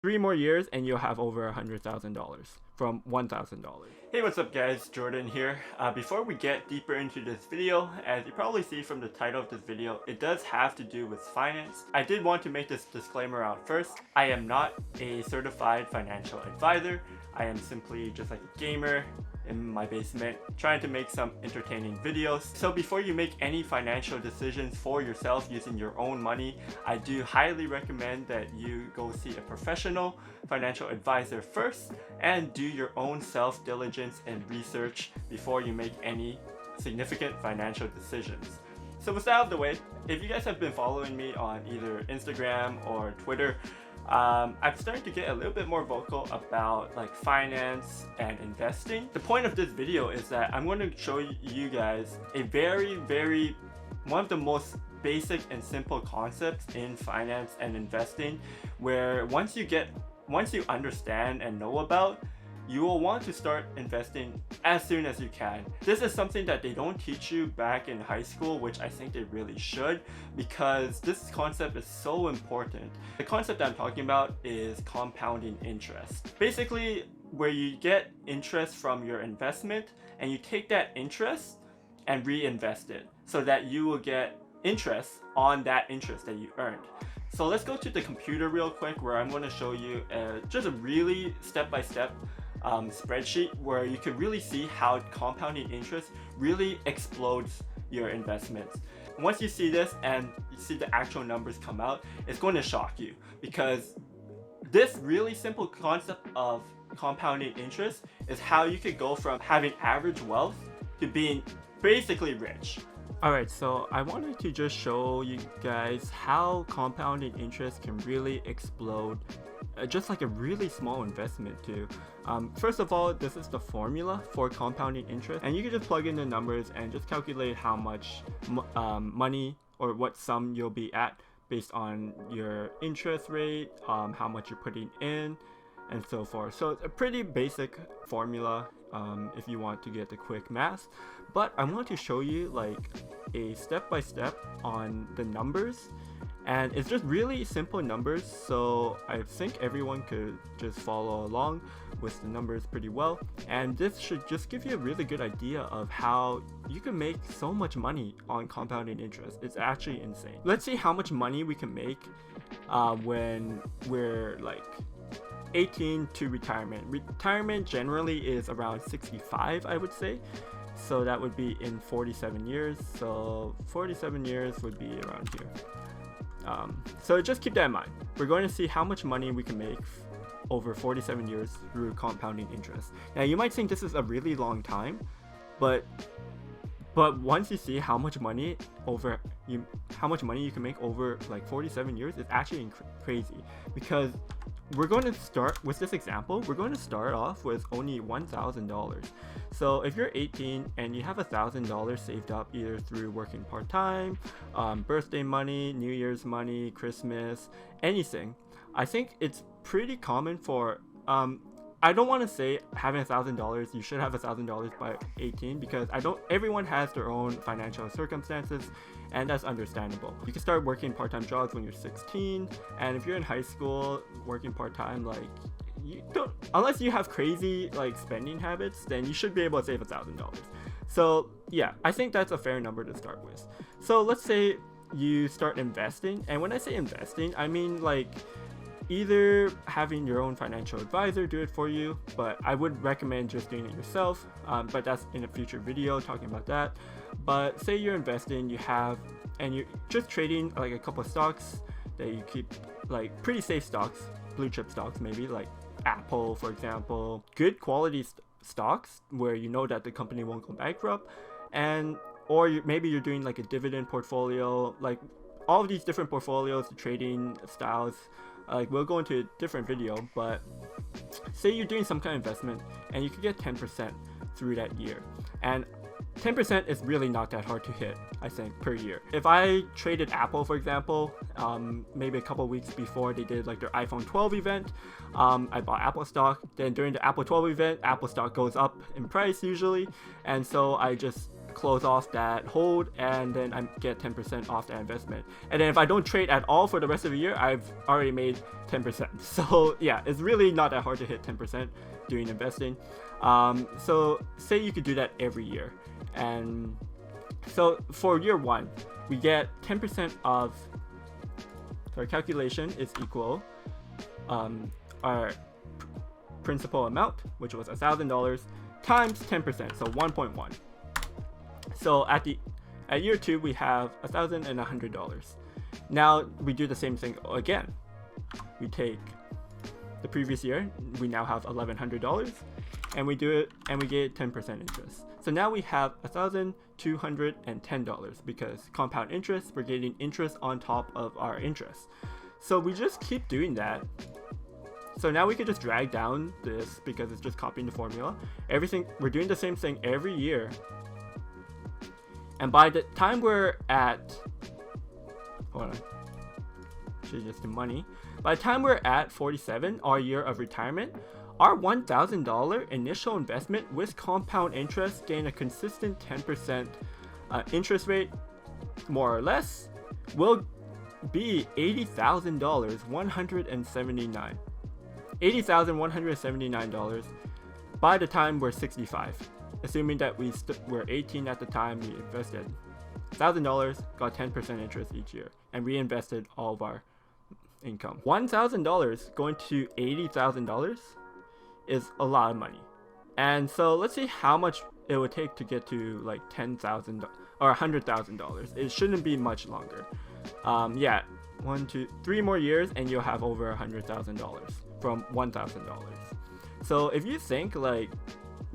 3 more years and you'll have over $100,000 from $1,000. Hey, what's up guys, Jordan here. Before we get deeper into this video, as you probably see from the title of this video, it does have to do with finance. I did want to make this disclaimer out first. I am not a certified financial advisor. I am simply just like a gamer in my basement trying to make some entertaining videos. So before you make any financial decisions for yourself using your own money, I do highly recommend that you go see a professional financial advisor first and do your own self-diligence and research before you make any significant financial decisions. So with that out of the way, if you guys have been following me on either Instagram or Twitter, I'm starting to get a little bit more vocal about like finance and investing. The point of this video is that I'm going to show you guys a one of the most basic and simple concepts in finance and investing, where once you understand and know about, you will want to start investing as soon as you can. This is something that they don't teach you back in high school, which I think they really should, because this concept is so important. The concept that I'm talking about is compounding interest. Basically, where you get interest from your investment and you take that interest and reinvest it so that you will get interest on that interest that you earned. So let's go to the computer real quick, where I'm going to show you just a really step-by-step spreadsheet where you can really see how compounding interest really explodes your investments. Once you see this and you see the actual numbers come out, it's going to shock you, because this really simple concept of compounding interest is how you could go from having average wealth to being basically rich. Alright, so I wanted to just show you guys how compounding interest can really explode just like a really small investment too. First of all, this is the formula for compounding interest, and you can just plug in the numbers and just calculate how much money or what sum you'll be at based on your interest rate, how much you're putting in, and so forth. So it's a pretty basic formula if you want to get the quick math, but I want to show you like a step-by-step on the numbers, and it's just really simple numbers, so I think everyone could just follow along with the numbers pretty well, and this should just give you a really good idea of how you can make so much money on compounding interest. It's actually insane. Let's see how much money we can make when we're like 18 to retirement. Retirement generally is around 65, I would say. So that would be in 47 years. So 47 years would be around here. So just keep that in mind. We're going to see how much money we can make over 47 years through compounding interest. Now you might think this is a really long time, but once you see how much money you can make over like 47 years, it's actually crazy, because we're going to start with this example. We're going to start off with only $1,000. So if you're 18 and you have $1,000 saved up either through working part-time, birthday money, New Year's money, Christmas, anything, I think it's pretty common for I don't want to say having $1,000, you should have $1,000 by 18, because everyone has their own financial circumstances, and that's understandable. You can start working part-time jobs when you're 16, and if you're in high school working part-time, like you don't, unless you have crazy like spending habits, then you should be able to save $1,000. So yeah, I think that's a fair number to start with. So let's say you start investing, and when I say investing, I mean like either having your own financial advisor do it for you, but I would recommend just doing it yourself, but that's in a future video talking about that. But say you're investing, and you're just trading like a couple of stocks that you keep, like pretty safe stocks, blue chip stocks maybe, like Apple for example, good quality stocks where you know that the company won't go bankrupt, or maybe you're doing like a dividend portfolio, like all of these different portfolios, the trading styles. Like we'll go into a different video, but say you're doing some kind of investment and you could get 10% through that year, and 10% is really not that hard to hit, I think, per year. If I traded Apple, for example, maybe a couple weeks before they did like their iPhone 12 event, I bought Apple stock. Then during the Apple 12 event, Apple stock goes up in price usually, and so I just close off that hold, and then I get 10% off that investment. And then if I don't trade at all for the rest of the year, I've already made 10%. So yeah, it's really not that hard to hit 10% doing investing. So say you could do that every year, and so for year one, we get 10% of, so our calculation is equal our principal amount, which was $1,000, times 10%, so 1.1. So at year two, we have $1,100. Now we do the same thing again. We take the previous year, we now have $1,100, and we do it, and we get 10% interest. So now we have $1,210 because compound interest, we're getting interest on top of our interest. So we just keep doing that. So now we can just drag down this because it's just copying the formula. Everything, we're doing the same thing every year. And by the time we're at, hold on, should just do money. By the time we're at 47, our year of retirement, our $1,000 initial investment with compound interest gain a consistent 10% interest rate, more or less, will be $80,179. $80,179 by the time we're 65. Assuming that we're 18 at the time we invested $1,000, got 10% interest each year, and reinvested all of our income. $1,000 going to $80,000 is a lot of money. And so let's see how much it would take to get to like $10,000 or $100,000. It shouldn't be much longer. Yeah, 1, 2, 3 more years and you'll have over $100,000 from $1,000. So if you think like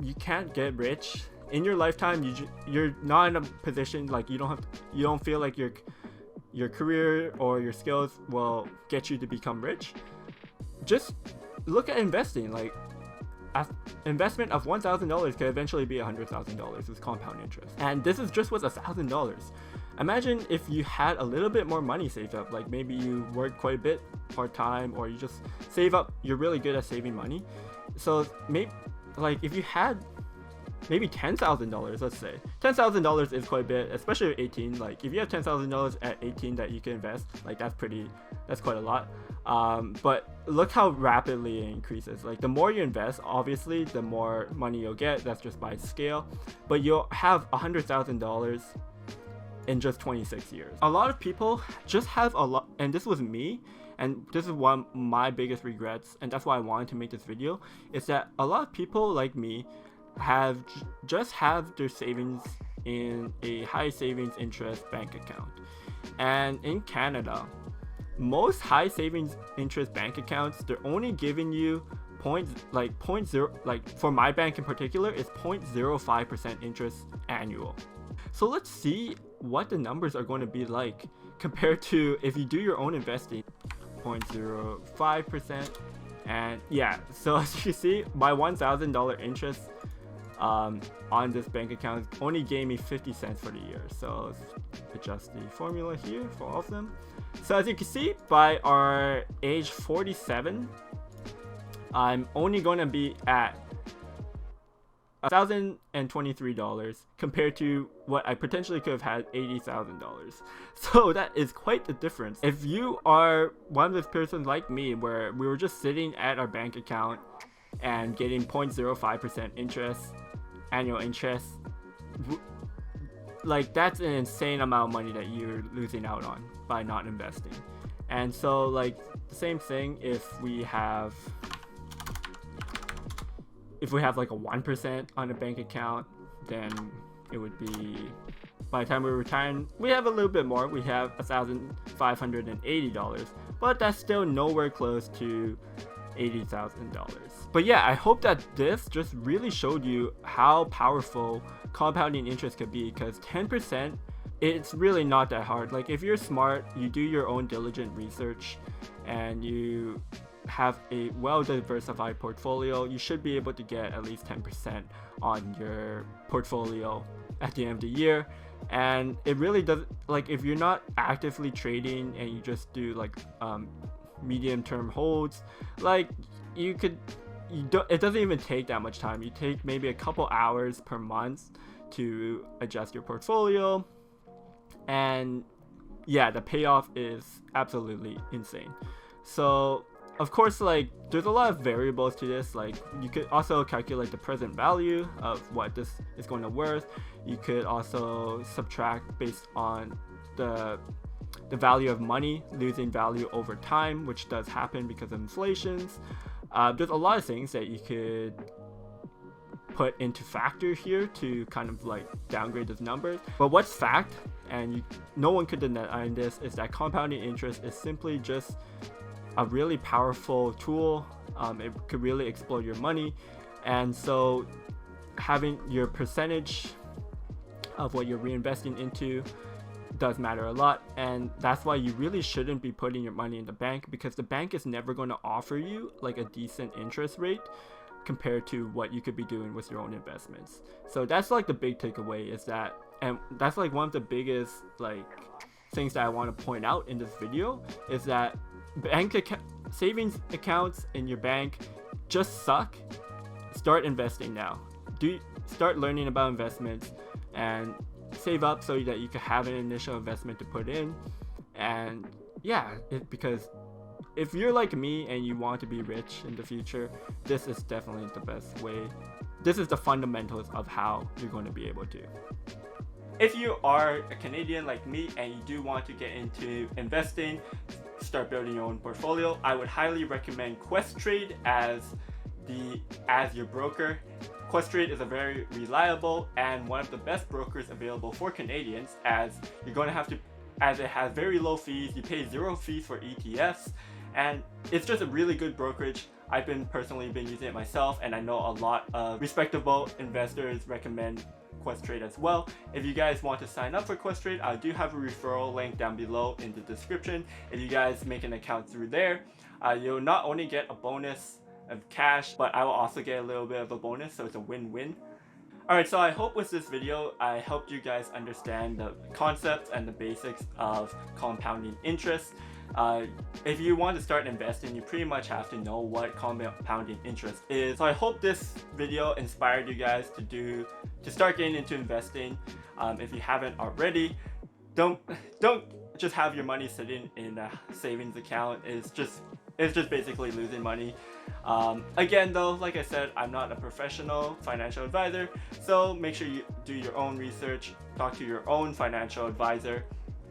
you can't get rich in your lifetime, you're not in a position like you don't feel like your career or your skills will get you to become rich, just look at investing. Like an investment of $1,000 could eventually be $100,000 with compound interest, and this is just with $1,000. Imagine if you had a little bit more money saved up, like maybe you work quite a bit part-time, or you just save up, you're really good at saving money. So maybe like if you had maybe $10,000, let's say $10,000 is quite a bit, especially at 18. Like if you have $10,000 at 18 that you can invest, like that's quite a lot. But look how rapidly it increases. Like the more you invest, obviously the more money you'll get. That's just by scale. But you'll have $100,000 in just 26 years. A lot of people just have a lot, and this was me, and this is one of my biggest regrets, and that's why I wanted to make this video, is that a lot of people like me just have their savings in a high savings interest bank account. And in Canada, most high savings interest bank accounts, they're only giving you for my bank in particular, is 0.05% interest annual. So let's see what the numbers are going to be like compared to if you do your own investing. 0.05%. And yeah, so as you see, my $1,000 interest on this bank account only gave me 50 cents for the year. So let's adjust the formula here for all of them. So as you can see, by our age 47, I'm only going to be at $1,023 compared to what I potentially could have had, $80,000. So that is quite the difference. If you are one of those persons like me where we were just sitting at our bank account and getting 0.05% interest, annual interest, like that's an insane amount of money that you're losing out on by not investing. And so like the same thing, if we have like a 1% on a bank account, then it would be, by the time we're retiring, we have a little bit more. We have $1,580, but that's still nowhere close to $80,000. But yeah, I hope that this just really showed you how powerful compounding interest could be, because 10%, it's really not that hard. Like if you're smart, you do your own diligent research, and you have a well-diversified portfolio, you should be able to get at least 10% on your portfolio at the end of the year. And it really does, like if you're not actively trading and you just do like medium-term holds, like it doesn't even take that much time. You take maybe a couple hours per month to adjust your portfolio. And yeah, the payoff is absolutely insane. So of course, like, there's a lot of variables to this. Like, you could also calculate the present value of what this is going to worth. You could also subtract based on the value of money losing value over time, which does happen because of inflations. There's a lot of things that you could put into factor here to kind of like downgrade those numbers. But what's fact, and no one could deny this, is that compounding interest is simply just a really powerful tool. It could really explode your money, and so having your percentage of what you're reinvesting into does matter a lot. And that's why you really shouldn't be putting your money in the bank, because the bank is never going to offer you like a decent interest rate compared to what you could be doing with your own investments. So that's like the big takeaway, is that, and that's like one of the biggest like things that I want to point out in this video, is that savings accounts in your bank just suck. Start investing now. Start learning about investments and save up so that you can have an initial investment to put in. And yeah, because if you're like me and you want to be rich in the future, this is definitely the best way. This is the fundamentals of how you're going to be able to. If you are a Canadian like me and you do want to get into investing, start building your own portfolio, I would highly recommend Questrade as your broker. Questrade is a very reliable and one of the best brokers available for Canadians, as you're going to have to, as it has very low fees. You pay 0 fees for ETFs, and it's just a really good brokerage. I've personally been using it myself, and I know a lot of respectable investors recommend Questrade as well. If you guys want to sign up for Questrade, I do have a referral link down below in the description. If you guys make an account through there, you'll not only get a bonus of cash, but I will also get a little bit of a bonus, so it's a win-win. Alright, so I hope with this video I helped you guys understand the concepts and the basics of compounding interest. If you want to start investing, you pretty much have to know what compounding interest is. So I hope this video inspired you guys to start getting into investing. If you haven't already, don't just have your money sitting in a savings account. It's just basically losing money. Again though, like I said, I'm not a professional financial advisor, so make sure you do your own research, talk to your own financial advisor.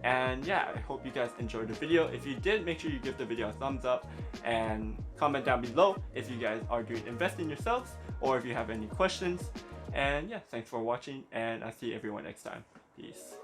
And yeah, I hope you guys enjoyed the video. If you did, make sure you give the video a thumbs up and comment down below if you guys are doing investing yourselves, or if you have any questions. And yeah, thanks for watching, and I'll see everyone next time. Peace.